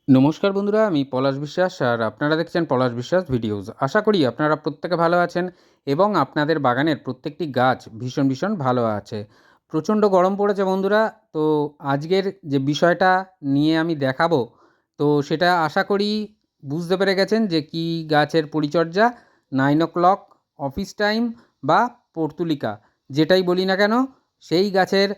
নমস্কার বন্ধুরা, আমি পলাশ বিশ্বাস আর আপনারা দেখছেন পলাশ বিশ্বাস ভিডিওস। আশা করি আপনারা প্রত্যেকে ভালো আছেন এবং আপনাদের বাগানের প্রত্যেকটি গাছ ভীষণ ভালো আছে। প্রচণ্ড গরম পড়েছে বন্ধুরা। তো আজকের যে বিষয়টা নিয়ে আমি দেখাবো, তো সেটা আশা করি বুঝতে পেরে গেছেন যে কী গাছের পরিচর্যা। 9 o'clock অফিস টাইম বা পর্তুলিকা, যেটাই বলি না কেন, সেই গাছের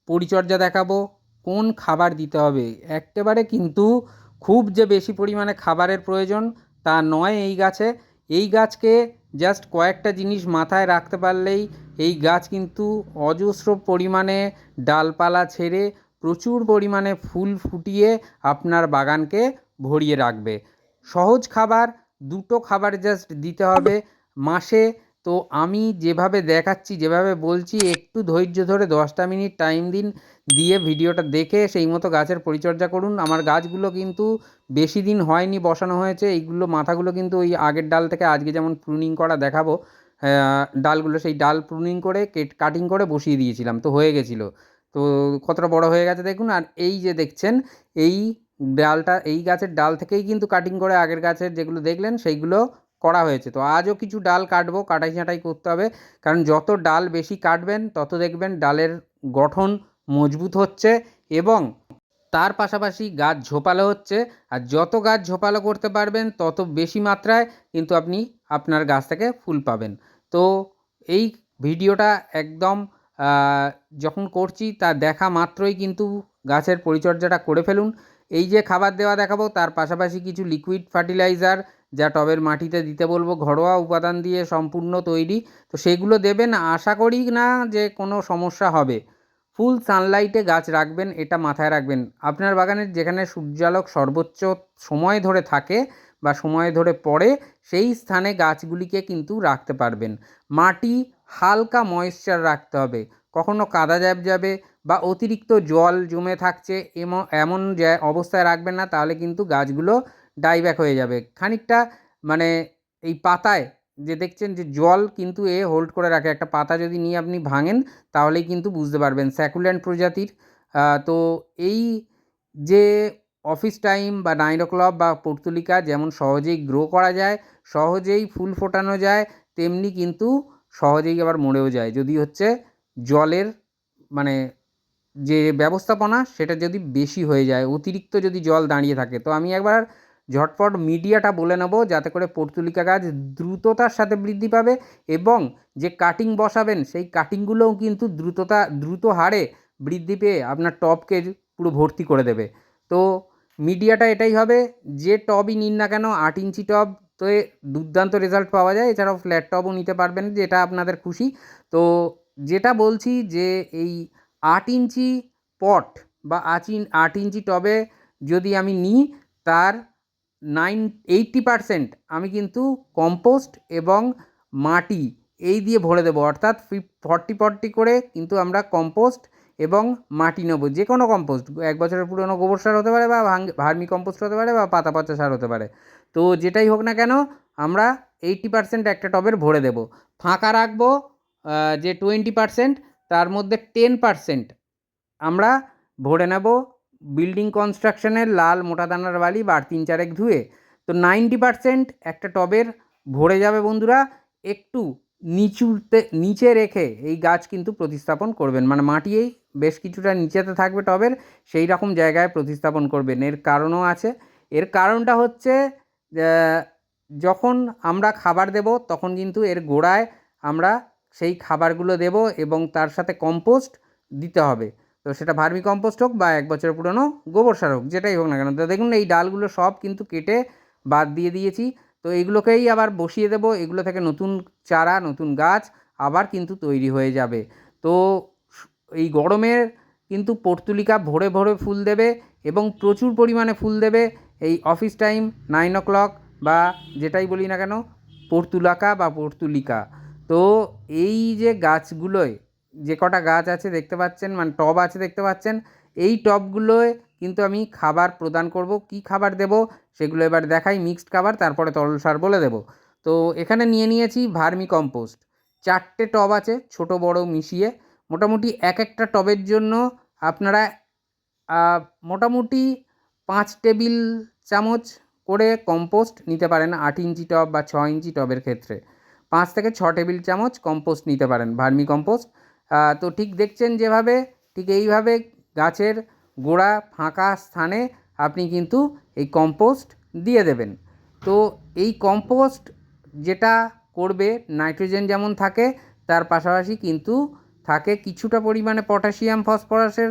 পরিচর্যা দেখাবো। কোন খাবার দিতে হবে, একেবারে কিন্তু খুব যে বেশি পরিমাণে খাবারের প্রয়োজন তা নয় এই গাছে। এই গাছকে জাস্ট কয়েকটা জিনিস মাথায় রাখতে পারলেই এই গাছ কিন্তু অজস্র পরিমাণে ডালপালা ছেড়ে প্রচুর পরিমাণে ফুল ফুটিয়ে আপনার বাগানকে ভরিয়ে রাখবে। সহজ খাবার, দুটো খাবার জাস্ট দিতে হবে মাসে। তো আমি যেভাবে দেখাচ্ছি, যেভাবে বলছি, একটু ধৈর্য ধরে 10টা মিনিট টাইম দিন, দিয়ে ভিডিওটা দেখে সেই মতো গাছের পরিচর্যা করুন। আমার গাছগুলো কিন্তু বেশি দিন হয়নি বসানো হয়েছে। এইগুলো মাথাগুলো কিন্তু ওই আগের ডাল থেকে আজকে যেমন প্রুনিং করা দেখাবো, ডালগুলো সেই ডাল প্রুনিং করে কাটিং করে বসিয়ে দিয়েছিলাম, তো হয়ে গেছিলো। তো কতটা বড় হয়ে গেছে দেখুন। আর এই যে দেখছেন, এই ডালটা এই গাছের ডাল থেকেই কিন্তু কাটিং করে আগের গাছের যেগুলো দেখলেন সেইগুলো করা হয়েছে। তো আজও কিছু ডাল কাটবো, কাটাই ছাঁটাই করতে হবে, কারণ যত ডাল বেশি কাটবেন তত দেখবেন ডালের গঠন মজবুত হচ্ছে এবং তার পাশাপাশি গাছ ঝোপালো হচ্ছে। আর যত গাছ ঝোপালো করতে পারবেন তত বেশি মাত্রায় কিন্তু আপনি আপনার গাছ থেকে ফুল পাবেন। তো এই ভিডিওটা একদম যখন করছি তা দেখা মাত্রই কিন্তু গাছের পরিচর্যাটা করে ফেলুন। এই যে খাবার দেওয়া দেখাবো, তার পাশাপাশি কিছু লিকুইড ফার্টিলাইজার যা টবের মাটিতে দিতে বলবো, ঘরোয়া উপাদান দিয়ে সম্পূর্ণ তৈরি। তো সেগুলো দেবেন, আশা করি না যে কোনো সমস্যা হবে। ফুল সানলাইটে গাছ রাখবেন, এটা মাথায় রাখবেন। আপনার বাগানের যেখানে সূর্যালোক সর্বোচ্চ সময় ধরে থাকে বা সময় ধরে পড়ে, সেই স্থানে গাছগুলিকে কিন্তু রাখতে পারবেন। মাটি হালকা ময়েশ্চার রাখতে হবে, কখনো কাদা যাবে বা অতিরিক্ত জল জমে থাকছে এমন অবস্থায় রাখবেন না, তাহলে কিন্তু গাছগুলো ডাইব্যাক হয়ে যাবে। খানিকটা মানে এই পাতায় যে দেখছেন যে জল কিন্তু হোল্ড করে রাখে, একটা পাতা যদি নিয়ে আপনি ভাঙেন তাহলেই কিন্তু বুঝতে পারবেন, স্যাকুল্যান্ট প্রজাতির। তো এই যে অফিস টাইম বা 9 o'clock বা পর্তুলিকা যেমন সহজেই গ্রো করা যায়, সহজেই ফুল ফোটানো যায়, তেমনি কিন্তু সহজেই আবার মরেও যায় যদি হচ্ছে জলের মানে যে ব্যবস্থাপনা সেটা যদি বেশি হয়ে যায়, অতিরিক্ত যদি জল দাঁড়িয়ে থাকে। তো আমি একবার ঝটপট মিডিয়াটা বলে নেব, যাতে করে পর্তুলিকা গাছ দ্রুততার সাথে বৃদ্ধি পাবে এবং যে কাটিং বসাবেন সেই কাটিংগুলোও কিন্তু দ্রুত হারে বৃদ্ধি পেয়ে আপনার টবকে পুরো ভর্তি করে দেবে। তো মিডিয়াটা এটাই হবে, যে টবই নিন না কেন, 8 ইঞ্চি টব তো দুর্দান্ত রেজাল্ট পাওয়া যায়। এছাড়াও ফ্ল্যাট টবও নিতে পারবেন, যেটা আপনাদের খুশি। তো যেটা বলছি যে এই 8 ইঞ্চি পট বা 8 ইঞ্চি টবে যদি আমি নিই, তার 80% আমি কিন্তু কম্পোস্ট এবং মাটি এই দিয়ে ভরে দেবো। অর্থাৎ 40-40 করে কিন্তু আমরা কম্পোস্ট এবং মাটি নেবো, যে কোনো কম্পোস্ট। 1 বছরের পুরনো গোবর সার হতে পারে বা ভার্মি কম্পোস্ট হতে পারে বা পাতা পচা সার হতে পারে। তো যেটাই হোক না কেন, আমরা 80% একটা টবের ভরে দেবো। ফাঁকা রাখবো যে 20%, তার মধ্যে 10% আমরা ভরে নেব বিল্ডিং কনস্ট্রাকশনের লাল মোটা দানার বালি বা 3-4 ধুয়ে। তো 90% একটা টবের ভরে যাবে বন্ধুরা। একটু নিচে রেখে এই গাছ কিন্তু প্রতিস্থাপন করবেন, মানে মাটি এই বেশ কিছুটা নিচেতে থাকবে টবের, সেই রকম জায়গায় প্রতিস্থাপন করবেন। এর কারণও আছে। এর কারণটা হচ্ছে যখন আমরা খাবার দেব তখন কিন্তু এর গোড়ায় আমরা সেই খাবারগুলো দেব এবং তার সাথে কম্পোস্ট দিতে হবে। তো সেটা ভার্মি কম্পোস্ট হোক বা 1 বছরের পুরনো গোবর সার হোক, যেটাই হোক না কেন। তো দেখুন এই ডালগুলো সব কিন্তু কেটে বাদ দিয়ে দিয়েছি। তো এইগুলোকেই আবার বসিয়ে দেবো, এগুলো থেকে নতুন চারা, নতুন গাছ আবার কিন্তু তৈরি হয়ে যাবে। তো এই গরমের কিন্তু পর্তুলিকা ভরে ফুল দেবে এবং প্রচুর পরিমাণে ফুল দেবে এই অফিস টাইম 9 o'clock বা যেটাই বলি না কেন, পর্তুলাকা বা পর্তুলিকা। তো এই যে গাছগুলোয় যে কটা গাছ আছে দেখতে পাচ্ছেন, মানে টব আছে দেখতে পাচ্ছেন, এই টবগুলোয় কিন্তু আমি খাবার প্রদান করব। কি খাবার দেব সেগুলো এবার দেখাই। মিক্সড খাবার, তারপরে তরল সার বলে দেব। তো এখানে নিয়েছি ভার্মি কম্পোস্ট। 4টে টব আছে ছোট বড় মিশিয়ে। মোটামুটি এক একটা টবের জন্য আপনারা মোটামুটি 5 টেবিল চামচ করে কম্পোস্ট নিতে পারেন 8 ইঞ্চি টব বা 6 ইঞ্চি টবের ক্ষেত্রে 5 থেকে 6 টেবিল চামচ কম্পোস্ট নিতে পারেন, ভার্মি কম্পোস্ট। তো ঠিক দেখছেন যেভাবে, ঠিক এইভাবে গাছের গোড়া ফাঁকা স্থানে আপনি কিন্তু এই কম্পোস্ট দিয়ে দেবেন। তো এই কম্পোস্ট যেটা করবে, নাইট্রোজেন যেমন থাকে তার পাশাপাশি কিন্তু থাকে কিছুটা পরিমাণে পটাশিয়াম ফসফরাসের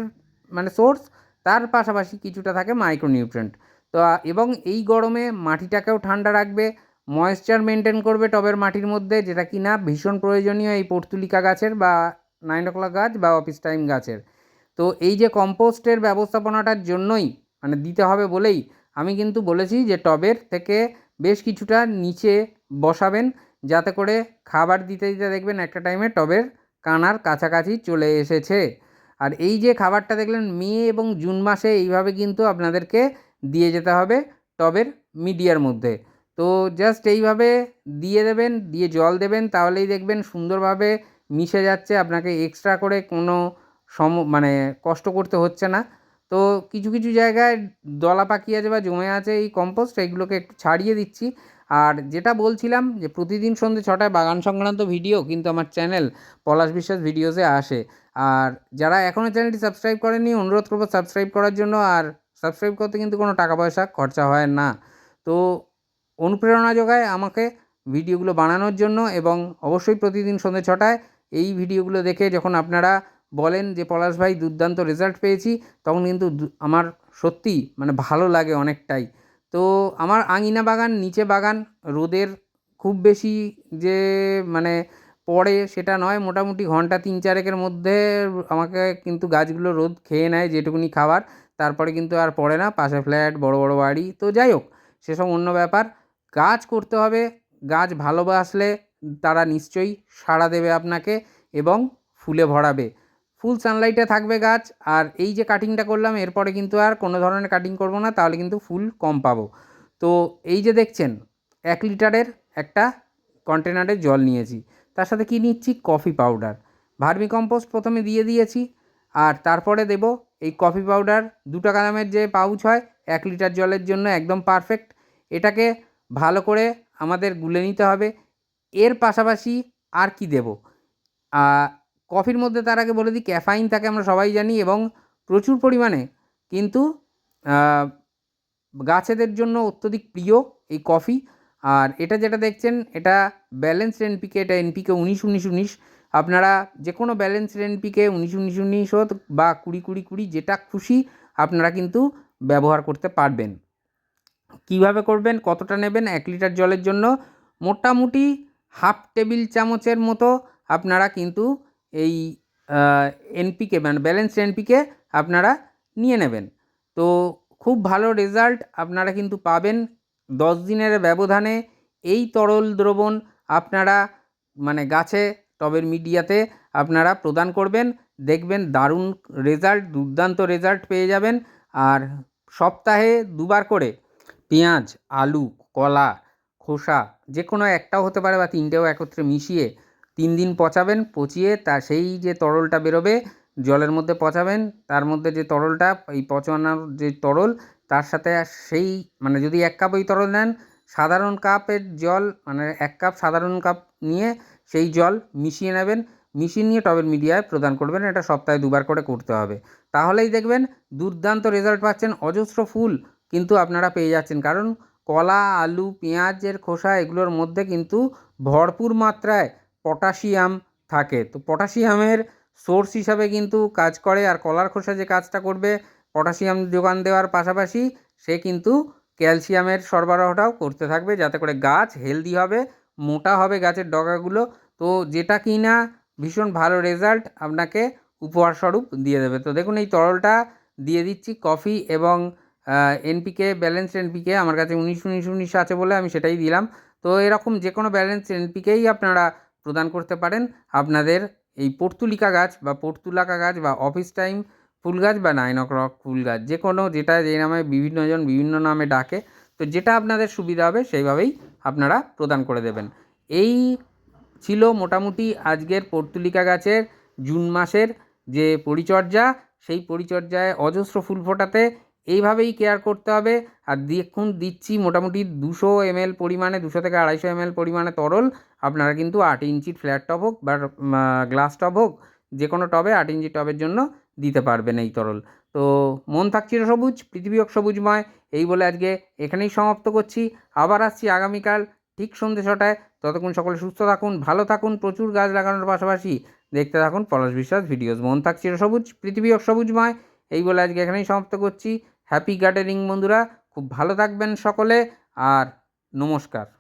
মানে সোর্স, তার পাশাপাশি কিছুটা থাকে মাইক্রোনিউট্রিয়েন্ট। তো এবং এই গরমে মাটিটাকেও ঠান্ডা রাখবে, ময়েশ্চার মেনটেন করবে টবের মাটির মধ্যে, যেটা কি না ভীষণ প্রয়োজনীয় এই পর্তুলিকা গাছের বা 9 o'clock গাছ বা অফিস টাইম গাছের। তো এই যে কম্পোস্টের ব্যবস্থাপনাটার জন্যই মানে দিতে হবে বলেই আমি কিন্তু বলেছি যে টবের থেকে বেশ কিছুটা নিচে বসাবেন, যাতে করে খাবার দিতে দিতে দেখবেন একটা টাইমে টবের কানার কাছাকাছি চলে এসেছে। আর এই যে খাবারটা দেখলেন মে এবং জুন মাসে এইভাবে কিন্তু আপনাদেরকে দিয়ে যেতে হবে টবের মিডিয়ার মধ্যে। তো জাস্ট এইভাবে দিয়ে দেবেন, দিয়ে জল দেবেন, তাহলেই দেখবেন সুন্দরভাবে মিশে যাচ্ছে, আপনাকে এক্সট্রা করে কোনো মানে কষ্ট করতে হচ্ছে না। তো কিছু কিছু জায়গায় দলা পাকিয়ে আছে বা জমে আছে এই কম্পোস্ট, এইগুলোকে একটু ছাড়িয়ে দিচ্ছি। আর যেটা বলছিলাম যে প্রতিদিন সন্ধ্যে 6টায় বাগান সংক্রান্ত ভিডিও কিন্তু আমার চ্যানেল পলাশ বিশ্বাস ভিডিওসে আসে। আর যারা এখনও চ্যানেলটি সাবস্ক্রাইব করেনি, অনুরোধ করবো সাবস্ক্রাইব করার জন্য। আর সাবস্ক্রাইব করতে কিন্তু কোনো টাকা পয়সা খরচা হয় না। তো অনুপ্রেরণা যোগায় আমাকে ভিডিওগুলো বানানোর জন্য, এবং অবশ্যই প্রতিদিন সন্ধ্যে 6টায় এই ভিডিওগুলো দেখে যখন আপনারা বলেন যে পলাশ ভাই দুর্দান্ত রেজাল্ট পেয়েছি, তখন কিন্তু আমার সত্যিই মানে ভালো লাগে অনেকটাই। তো আমার আঙিনা বাগান, নিচে বাগান, রোদের খুব বেশি যে মানে পড়ে সেটা নয়, মোটামুটি ঘন্টা 3-4 মধ্যে আমাকে কিন্তু গাছগুলো রোদ খেয়ে নেয় যেটুকুনি খাবার, তারপরে কিন্তু আর পড়ে না। পাশে ফ্ল্যাট, বড় বড় বাড়ি, তো যাই হোক সেসব অন্য ব্যাপার। গাছ করতে হবে, গাছ ভালোবাসলে তারা নিশ্চয়ই সাড়া দেবে আপনাকে এবং ফুলে ভরাবে। ফুল সানলাইটে থাকবে গাছ। আর এই যে কাটিংটা করলাম, এরপরে কিন্তু আর কোনো ধরনের কাটিং করব না, তাহলে কিন্তু ফুল কম পাবো। তো এই যে দেখছেন 1 লিটারের একটা কন্টেনারে জল নিয়েছি, তার সাথে কি নিচ্ছি, কফি পাউডার। ভার্মি কম্পোস্ট প্রথমে দিয়ে দিয়েছি, আর তারপরে দেব এই কফি পাউডার। 2 টাকা দামের যে পাউচ হয় 1 লিটার জলের জন্য একদম পারফেক্ট। এটাকে ভালো করে আমাদের গুলে নিতে হবে। এর পাশাপাশি আর কি দেব, কফির মধ্যে তার আগে বলে দিই ক্যাফাইন থাকে, আমরা সবাই জানি, এবং প্রচুর পরিমাণে কিন্তু গাছেদের জন্য অত্যধিক প্রিয় এই কফি। আর এটা যেটা দেখছেন এটা ব্যালেন্সড এনপিকে, এটা এনপিকে 19-19-19। আপনারা যে কোনো ব্যালেন্সড এনপিকে 19-19-19 হোক বা 20-20-20 যেটা খুশি আপনারা কিন্তু ব্যবহার করতে পারবেন। কিভাবে করবেন, কতটা নেবেন, 1 লিটার জলের জন্য মোটামুটি হাফ টেবিল চামচের মতো আপনারা কিন্তু এই এনপিকে মানে ব্যালেন্সড এনপিকে আপনারা নিয়ে নেবেন। তো খুব ভালো রেজাল্ট আপনারা কিন্তু পাবেন 10 দিনের ব্যবধানে। এই তরল দ্রবণ আপনারা মানে গাছে টবের মিডিয়াতে আপনারা প্রদান করবেন, দেখবেন দারুণ রেজাল্ট, দুর্দান্ত রেজাল্ট পেয়ে যাবেন। আর সপ্তাহে 2 বার করে পেঁয়াজ, আলু, কলা, খোসা যে কোনো একটাও হতে পারে বা 3টেও একত্রে মিশিয়ে 3 দিন পচাবেন। পচিয়ে তা সেই যে তরলটা বেরোবে জলের মধ্যে পচাবেন, তার মধ্যে যে তরলটা এই পচানোর যে তরল, তার সাথে সেই মানে যদি 1 কাপ ওই তরল নেন, সাধারণ কাপের জল মানে 1 কাপ সাধারণ কাপ নিয়ে সেই জল মিশিয়ে নেবেন। মিশিয়ে নিয়ে টবের মিডিয়ায় প্রদান করবেন। এটা সপ্তাহে 2 বার করে করতে হবে। তাহলেই দেখবেন দুর্দান্ত রেজাল্ট পাচ্ছেন, অজস্র ফুল কিন্তু আপনারা পেয়ে যাচ্ছেন। কারণ কলা, আলু, পেঁয়াজের খোসা এগুলোর মধ্যে কিন্তু ভরপুর মাত্রায় পটাশিয়াম থাকে। তো পটাশিয়ামের সোর্স হিসাবে কিন্তু কাজ করে। আর কলার খোসা যে কাজটা করবে পটাশিয়াম যোগান দেওয়ার পাশাপাশি, সে কিন্তু ক্যালসিয়ামের সরবরাহটাও করতে থাকবে, যাতে করে গাছ হেলদি হবে, মোটা হবে গাছের ডগাগুলো। তো যেটা কি না ভীষণ ভালো রেজাল্ট আপনাকে উপহারস্বরূপ দিয়ে দেবে। তো দেখুন এই তরলটা দিয়ে দিচ্ছি, কফি এবং এনপিকে, ব্যালেন্সড এনপিকে আমার কাছে 19-19-19 আছে বলে আমি সেটাই দিলাম। তো এরকম যে কোনো ব্যালেন্সড এনপিকেই আপনারা প্রদান করতে পারেন আপনাদের এই পর্তুলিকা গাছ বা পর্তুলাকা গাছ বা অফিস টাইম ফুল গাছ বা 9 o'clock ফুল গাছ, যে কোনো যেটা যে নামে বিভিন্নজন বিভিন্ন নামে ডাকে। তো যেটা আপনাদের সুবিধা হবে সেইভাবেই আপনারা প্রদান করে দেবেন। এই ছিল মোটামুটি আজকের পর্তুলিকা গাছের জুন মাসের যে পরিচর্যা, সেই পরিচর্যায় অজস্র ফুল ফোটাতে এইভাবেই কেয়ার করতে হবে। আর দেখুন দিচ্ছি মোটামুটি 200 ml পরিমাণে, 200 থেকে 250 ml পরিমাণে তরল। আপনারা কিন্তু 8 ইঞ্চির ফ্ল্যাট টব হোক বা গ্লাস টব হোক, যে কোনো টবে 8 ইঞ্চি টবের জন্য দিতে পারবেন এই তরল। তো মন থাক চিরসবুজ, পৃথিবী হোক সবুজময়, এই বলে আজকে এখানেই সমাপ্ত করছি। আবার আসছি আগামীকাল ঠিক সন্ধ্যে 6টায়। ততক্ষণ সকলে সুস্থ থাকুন, ভালো থাকুন, প্রচুর গাছ লাগানোর পাশাপাশি দেখতে থাকুন পলাশ বিশ্বাস ভিডিওস। মন থাক চিরসবুজ, পৃথিবী হোক সবুজময়, এই বলে আজকে এখানেই সমাপ্ত করছি। হ্যাপি গার্ডেনিং বন্ধুরা, খুব ভালো থাকবেন সকলে, আর নমস্কার।